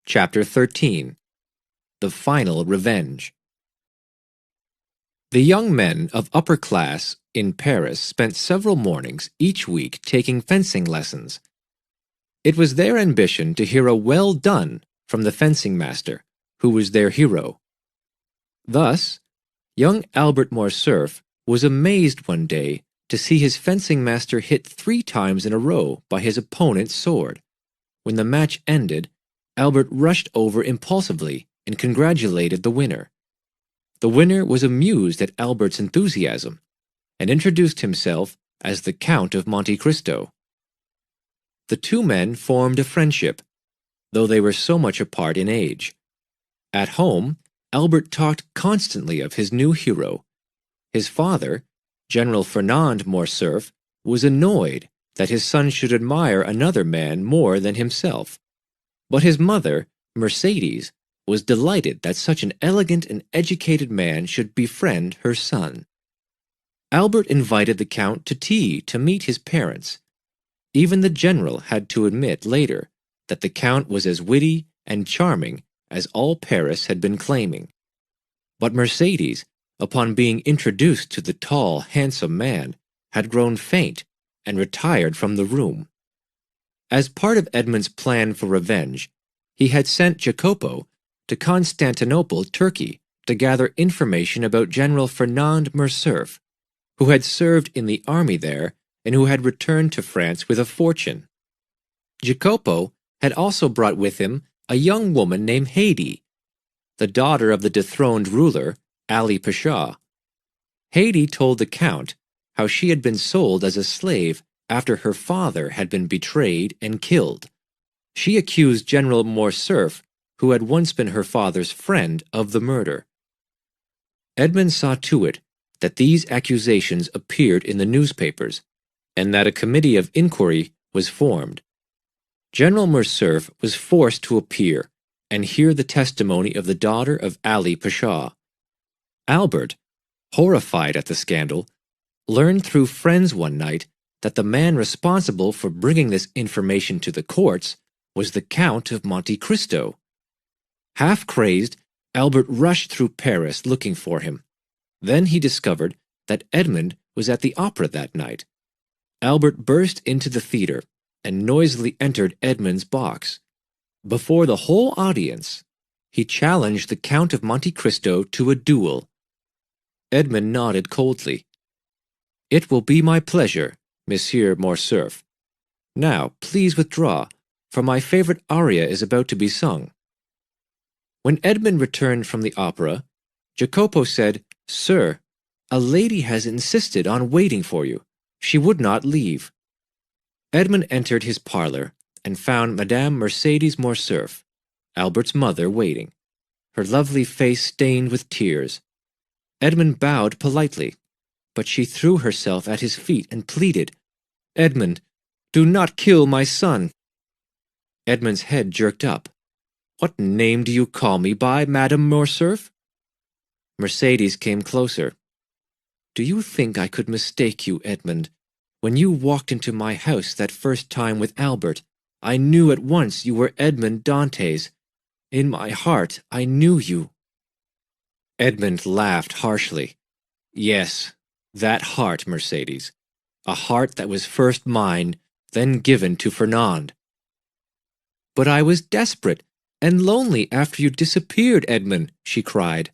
Chapter 13. The Final Revenge. The young men of upper class in Paris spent several mornings each week taking fencing lessons. It was their ambition to hear a "well done" from the fencing master, who was their hero. Thus, young Albert Morcerf was amazed one day to see his fencing master hit 3 times in a row by his opponent's sword. When the match ended, Albert rushed over impulsively and congratulated the winner. The winner was amused at Albert's enthusiasm and introduced himself as the Count of Monte Cristo. The two men formed a friendship, though they were so much apart in age. At home, Albert talked constantly of his new hero. His father, General Fernand Morcerf, was annoyed that his son should admire another man more than himself. But his mother, Mercedes, was delighted that such an elegant and educated man should befriend her son. Albert invited the Count to tea to meet his parents. Even the general had to admit later that the Count was as witty and charming as all Paris had been claiming. But Mercedes, upon being introduced to the tall, handsome man, had grown faint and retired from the room. As part of Edmund's plan for revenge, he had sent Jacopo to Constantinople, Turkey, to gather information about General Fernand Morcerf, who had served in the army there and who had returned to France with a fortune. Jacopo had also brought with him a young woman named Haydée, the daughter of the dethroned ruler, Ali Pasha. Haydée told the Count how she had been sold as a slave after her father had been betrayed and killed. She accused General Morcerf, who had once been her father's friend, of the murder. Edmund saw to it that these accusations appeared in the newspapers, and that a committee of inquiry was formed. General Morcerf was forced to appear and hear the testimony of the daughter of Ali Pasha. Albert, horrified at the scandal, learned through friends one night that the man responsible for bringing this information to the courts was the Count of Monte Cristo. Half-crazed, Albert rushed through Paris looking for him. Then he discovered that Edmund was at the opera that night. Albert burst into the theater and noisily entered Edmund's box. Before the whole audience, he challenged the Count of Monte Cristo to a duel. Edmund nodded coldly. "It will be my pleasure, Monsieur Morcerf. Now, please withdraw, for my favorite aria is about to be sung." When Edmund returned from the opera, Jacopo said, "Sir, a lady has insisted on waiting for you. She would not leave." Edmund entered his parlor and found Madame Mercedes Morcerf, Albert's mother, waiting, her lovely face stained with tears. Edmund bowed politely, but she threw herself at his feet and pleaded, "Edmund, do not kill my son." Edmund's head jerked up. "What name do you call me by, Madame Morcerf?" Mercedes came closer. "Do you think I could mistake you, Edmund? When you walked into my house that first time with Albert, I knew at once you were Edmond Dantes. In my heart, I knew you." Edmund laughed harshly. "Yes, that heart, Mercedes. A heart that was first mine, then given to Fernand." "But I was desperate and lonely after you disappeared, Edmund," she cried.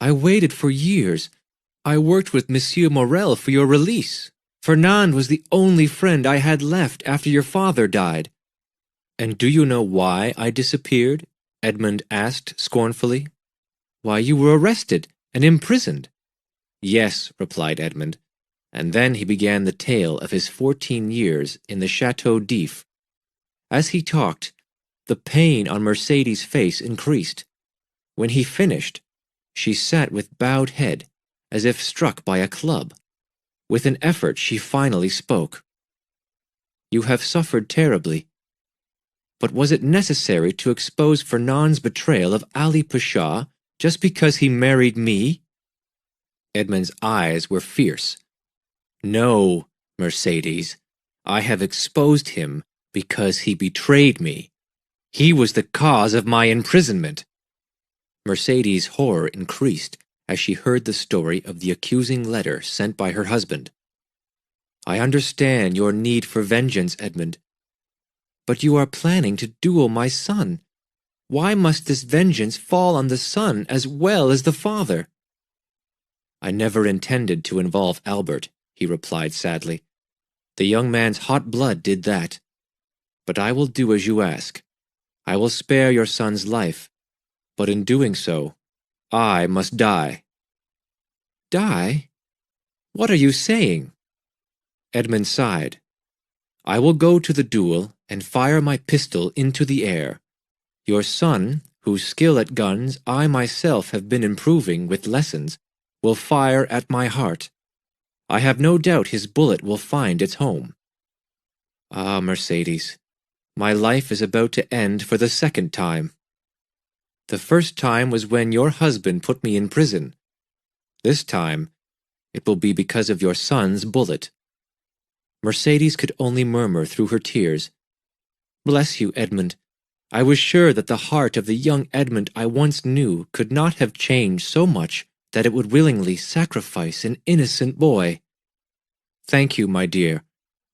"I waited for years. I worked with Monsieur Morel for your release. Fernand was the only friend I had left after your father died." "And do you know why I disappeared?" Edmund asked scornfully. "Why, you were arrested and imprisoned." "Yes," replied Edmund, and then he began the tale of his 14 years in the Chateau d'If. As he talked, the pain on Mercedes' face increased. When he finished, she sat with bowed head, as if struck by a club. With an effort she finally spoke. "You have suffered terribly. But was it necessary to expose Fernand's betrayal of Ali Pasha just because he married me?" Edmund's eyes were fierce. "No, Mercedes, I have exposed him because he betrayed me. He was the cause of my imprisonment." Mercedes' horror increased as she heard the story of the accusing letter sent by her husband. "I understand your need for vengeance, Edmund. But you are planning to duel my son. Why must this vengeance fall on the son as well as the father?" "I never intended to involve Albert," he replied sadly. "The young man's hot blood did that. But I will do as you ask. I will spare your son's life, but in doing so, I must die." "Die? What are you saying?" Edmund sighed. "I will go to the duel and fire my pistol into the air. Your son, whose skill at guns I myself have been improving with lessons, will fire at my heart. I have no doubt his bullet will find its home." "Ah, Mercedes, my life is about to end for the second time. The first time was when your husband put me in prison. This time, it will be because of your son's bullet." Mercedes could only murmur through her tears, "Bless you, Edmund. I was sure that the heart of the young Edmund I once knew could not have changed so much that it would willingly sacrifice an innocent boy. Thank you, my dear,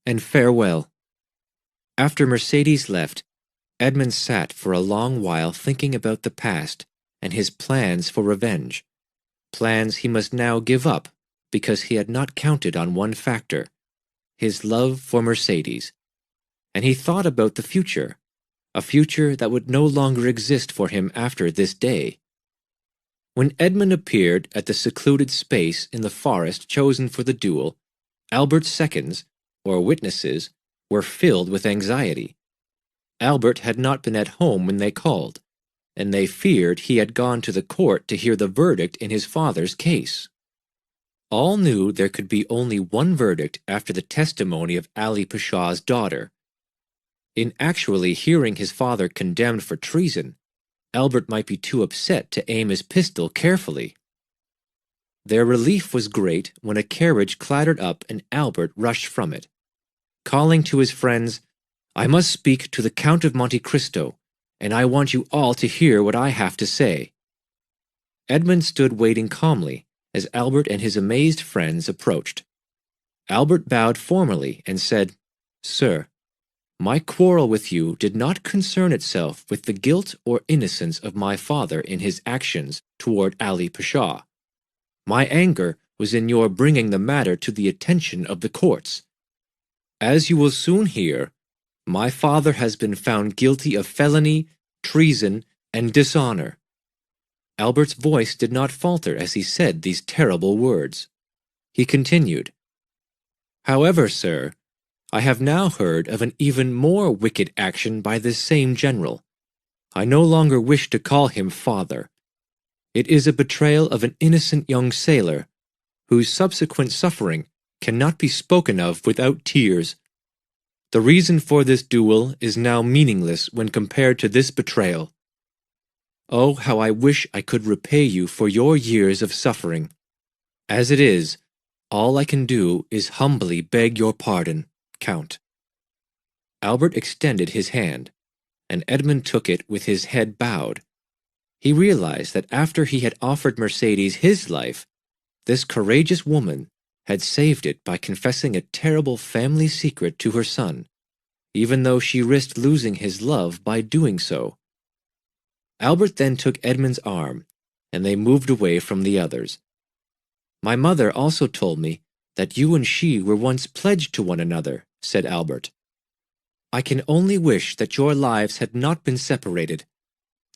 and farewell." After Mercedes left, Edmund sat for a long while thinking about the past and his plans for revenge, plans he must now give up because he had not counted on one factor, his love for Mercedes. And he thought about the future, a future that would no longer exist for him after this day. When Edmund appeared at the secluded space in the forest chosen for the duel, Albert's seconds, or witnesses, were filled with anxiety. Albert had not been at home when they called, and they feared he had gone to the court to hear the verdict in his father's case. All knew there could be only one verdict after the testimony of Ali Pasha's daughter. In actually hearing his father condemned for treason, Albert might be too upset to aim his pistol carefully. Their relief was great when a carriage clattered up and Albert rushed from it. Calling to his friends, "I must speak to the Count of Monte Cristo, and I want you all to hear what I have to say." Edmund stood waiting calmly as Albert and his amazed friends approached. Albert bowed formally and said, "Sir, my quarrel with you did not concern itself with the guilt or innocence of my father in his actions toward Ali Pasha. My anger was in your bringing the matter to the attention of the courts. As you will soon hear, my father has been found guilty of felony, treason, and dishonor." Albert's voice did not falter as he said these terrible words. He continued, "However, sir, I have now heard of an even more wicked action by this same general. I no longer wish to call him father. It is a betrayal of an innocent young sailor, whose subsequent suffering cannot be spoken of without tears. The reason for this duel is now meaningless when compared to this betrayal. Oh, how I wish I could repay you for your years of suffering. As it is, all I can do is humbly beg your pardon, Count." Albert extended his hand, and Edmund took it with his head bowed. He realized that after he had offered Mercedes his life, this courageous woman had saved it by confessing a terrible family secret to her son, even though she risked losing his love by doing so. Albert then took Edmund's arm, and they moved away from the others. "My mother also told me that you and she were once pledged to one another," said Albert. "I can only wish that your lives had not been separated.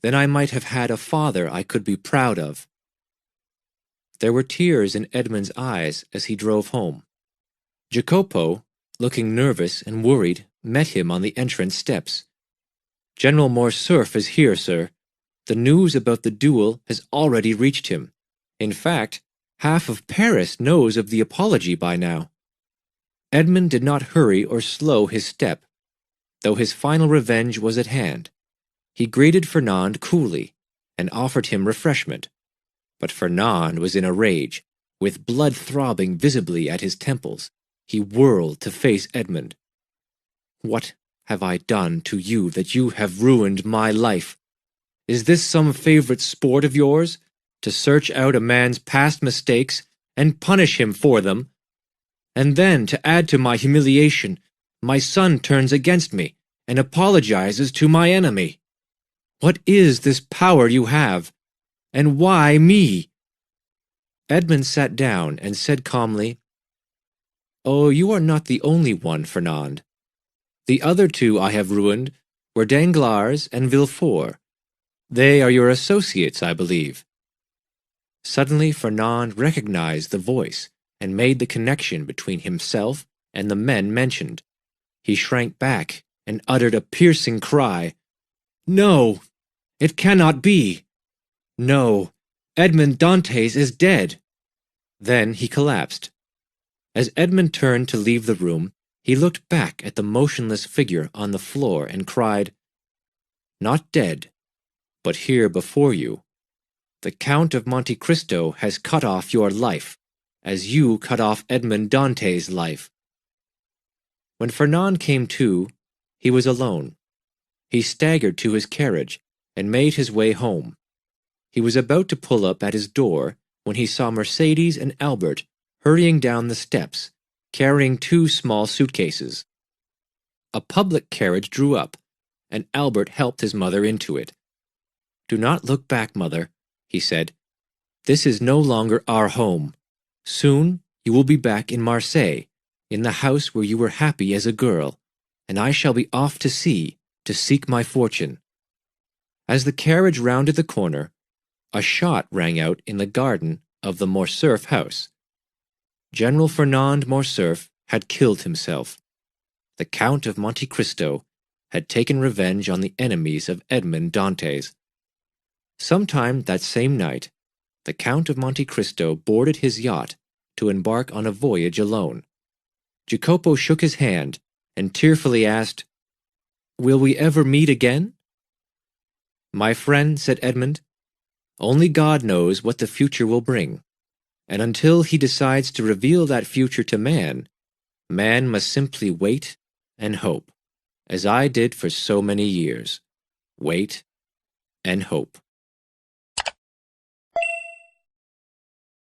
Then I might have had a father I could be proud of." There were tears in Edmund's eyes as he drove home. Jacopo, looking nervous and worried, met him on the entrance steps. "General Morcerf is here, sir. The news about the duel has already reached him. In fact, half of Paris knows of the apology by now." Edmund did not hurry or slow his step, though his final revenge was at hand. He greeted Fernand coolly and offered him refreshment. But Fernand was in a rage. With blood throbbing visibly at his temples, he whirled to face Edmund. have I done to you that you have ruined my life? Is this some favorite sport of yours, to search out a man's past mistakes and punish him for them? And then, to add to my humiliation, my son turns against me and apologizes to my enemy. What is this power you have, and why me?" Edmund sat down and said calmly, "Oh, you are not the only one, Fernand. The other two I have ruined were Danglars and Villefort. They are your associates, I believe." Suddenly Fernand recognized the voice and made the connection between himself and the men mentioned. He shrank back and uttered a piercing cry. "No, it cannot be! No, Edmond Dantes is dead!" Then he collapsed. As Edmund turned to leave the room, he looked back at the motionless figure on the floor and cried, "Not dead, but here before you. The Count of Monte Cristo has cut off your life, as you cut off Edmond Dantes' life." When Fernand came to, he was alone. He staggered to his carriage and made his way home. He was about to pull up at his door when he saw Mercedes and Albert hurrying down the steps, carrying 2 small suitcases. A public carriage drew up, and Albert helped his mother into it. "Do not look back, mother," he said. "This is no longer our home. Soon you will be back in Marseille, in the house where you were happy as a girl, and I shall be off to sea to seek my fortune." As the carriage rounded the corner, a shot rang out in the garden of the Morcerf house. General Fernand Morcerf had killed himself. The Count of Monte Cristo had taken revenge on the enemies of Edmond Dantes. Sometime that same night, the Count of Monte Cristo boarded his yacht to embark on a voyage alone. Jacopo shook his hand and tearfully asked, "Will we ever meet again?" "My friend," said Edmund, "only God knows what the future will bring, and until he decides to reveal that future to man, man must simply wait and hope, as I did for so many years. Wait and hope."